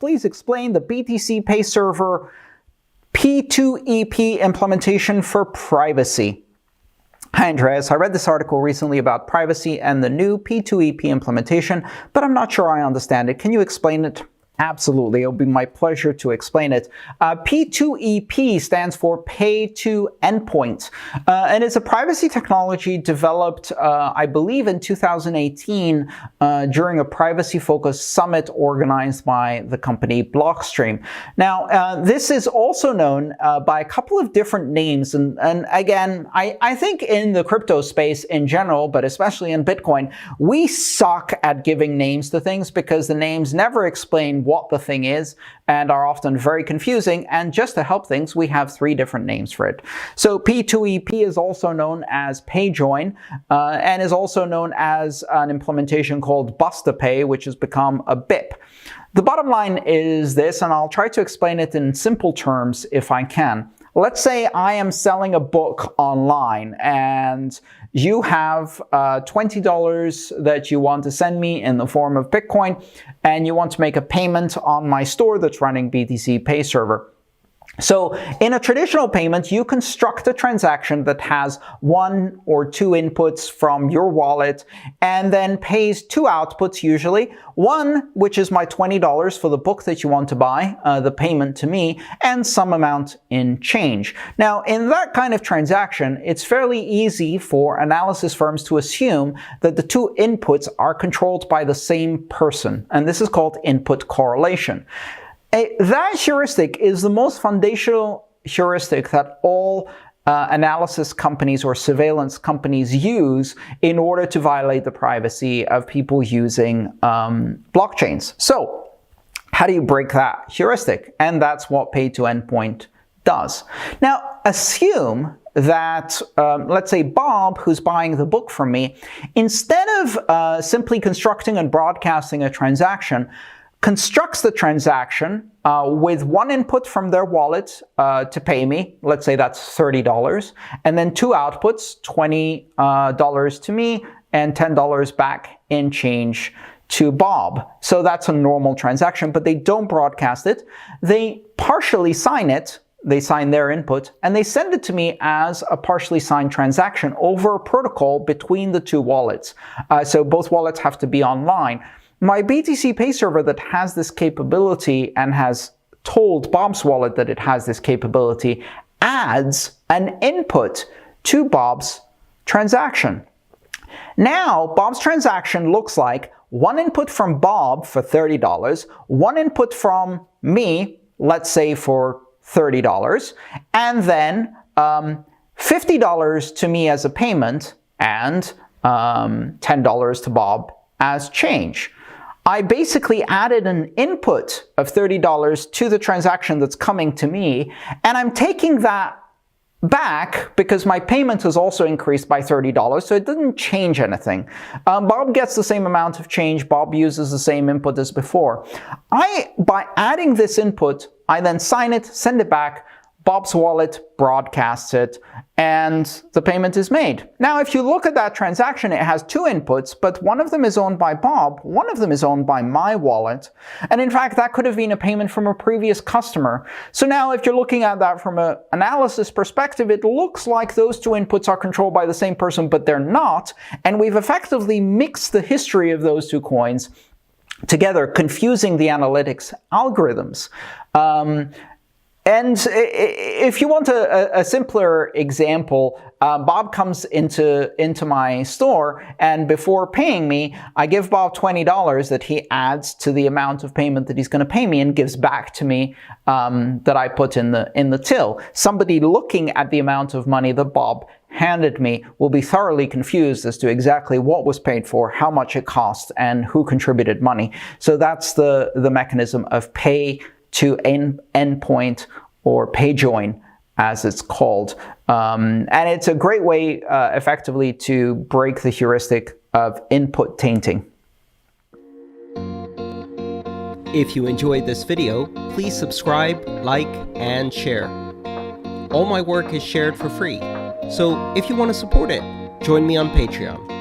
please explain the BTCPay Server P2EP implementation for privacy. Hi Andreas, I read this article recently about privacy and the new P2EP implementation, but I'm not sure I understand it. Can you explain it? Absolutely, it'll be my pleasure to explain it. P2EP stands for Pay to Endpoint, and it's a privacy technology developed, I believe, in 2018 during a privacy-focused summit organized by the company Blockstream. Now, this is also known by a couple of different names, and again, I think in the crypto space in general, but especially in Bitcoin, we suck at giving names to things because the names never explain what the thing is and are often very confusing, and just to help things, we have 3 different names for it. So P2EP is also known as Payjoin, and is also known as an implementation called BTCPay, which has become a BIP. The bottom line is this, and I'll try to explain it in simple terms if I can. Let's say I am selling a book online and you have $20 that you want to send me in the form of Bitcoin, and you want to make a payment on my store that's running BTCPay Server. So in a traditional payment, you construct a transaction that has 1 or 2 inputs from your wallet and then pays 2 outputs usually. One, which is my $20 for the book that you want to buy, the payment to me, and some amount in change. Now, in that kind of transaction, it's fairly easy for analysis firms to assume that the 2 inputs are controlled by the same person, and this is called input correlation. That heuristic is the most foundational heuristic that all analysis companies or surveillance companies use in order to violate the privacy of people using blockchains. So, how do you break that heuristic? And that's what Pay to Endpoint does. Now, assume that, let's say Bob, who's buying the book from me, instead of simply constructing and broadcasting a transaction, constructs the transaction with 1 input from their wallet to pay me, let's say that's $30, and then 2 outputs, $20 to me and $10 back in change to Bob. So that's a normal transaction, but they don't broadcast it. They partially sign it. They sign their input, and they send it to me as a partially signed transaction over a protocol between the 2 wallets. So both wallets have to be online. My BTCPay server that has this capability and has told Bob's wallet that it has this capability adds an input to Bob's transaction. Now, Bob's transaction looks like 1 input from Bob for $30, 1 input from me, let's say for $30, and then $50 to me as a payment and $10 to Bob as change. I basically added an input of $30 to the transaction that's coming to me, and I'm taking that back because my payment has also increased by $30, so it didn't change anything. Bob gets the same amount of change. Bob uses the same input as before. By adding this input, I then sign it, send it back, Bob's wallet broadcasts it, and the payment is made. Now, if you look at that transaction, it has 2 inputs, but one of them is owned by Bob, one of them is owned by my wallet, and in fact, that could have been a payment from a previous customer. So now, if you're looking at that from an analysis perspective, it looks like those 2 inputs are controlled by the same person, but they're not, and we've effectively mixed the history of those 2 coins together, confusing the analytics algorithms. And if you want a simpler example, Bob comes into my store, and before paying me, I give Bob $20 that he adds to the amount of payment that he's going to pay me and gives back to me that I put in the till. Somebody looking at the amount of money that Bob handed me will be thoroughly confused as to exactly what was paid for, how much it cost, and who contributed money. So that's the mechanism of Pay to Endpoint, or Payjoin as it's called. And it's a great way effectively to break the heuristic of input tainting. If you enjoyed this video, please subscribe, like, and share. All my work is shared for free, so if you want to support it, join me on Patreon.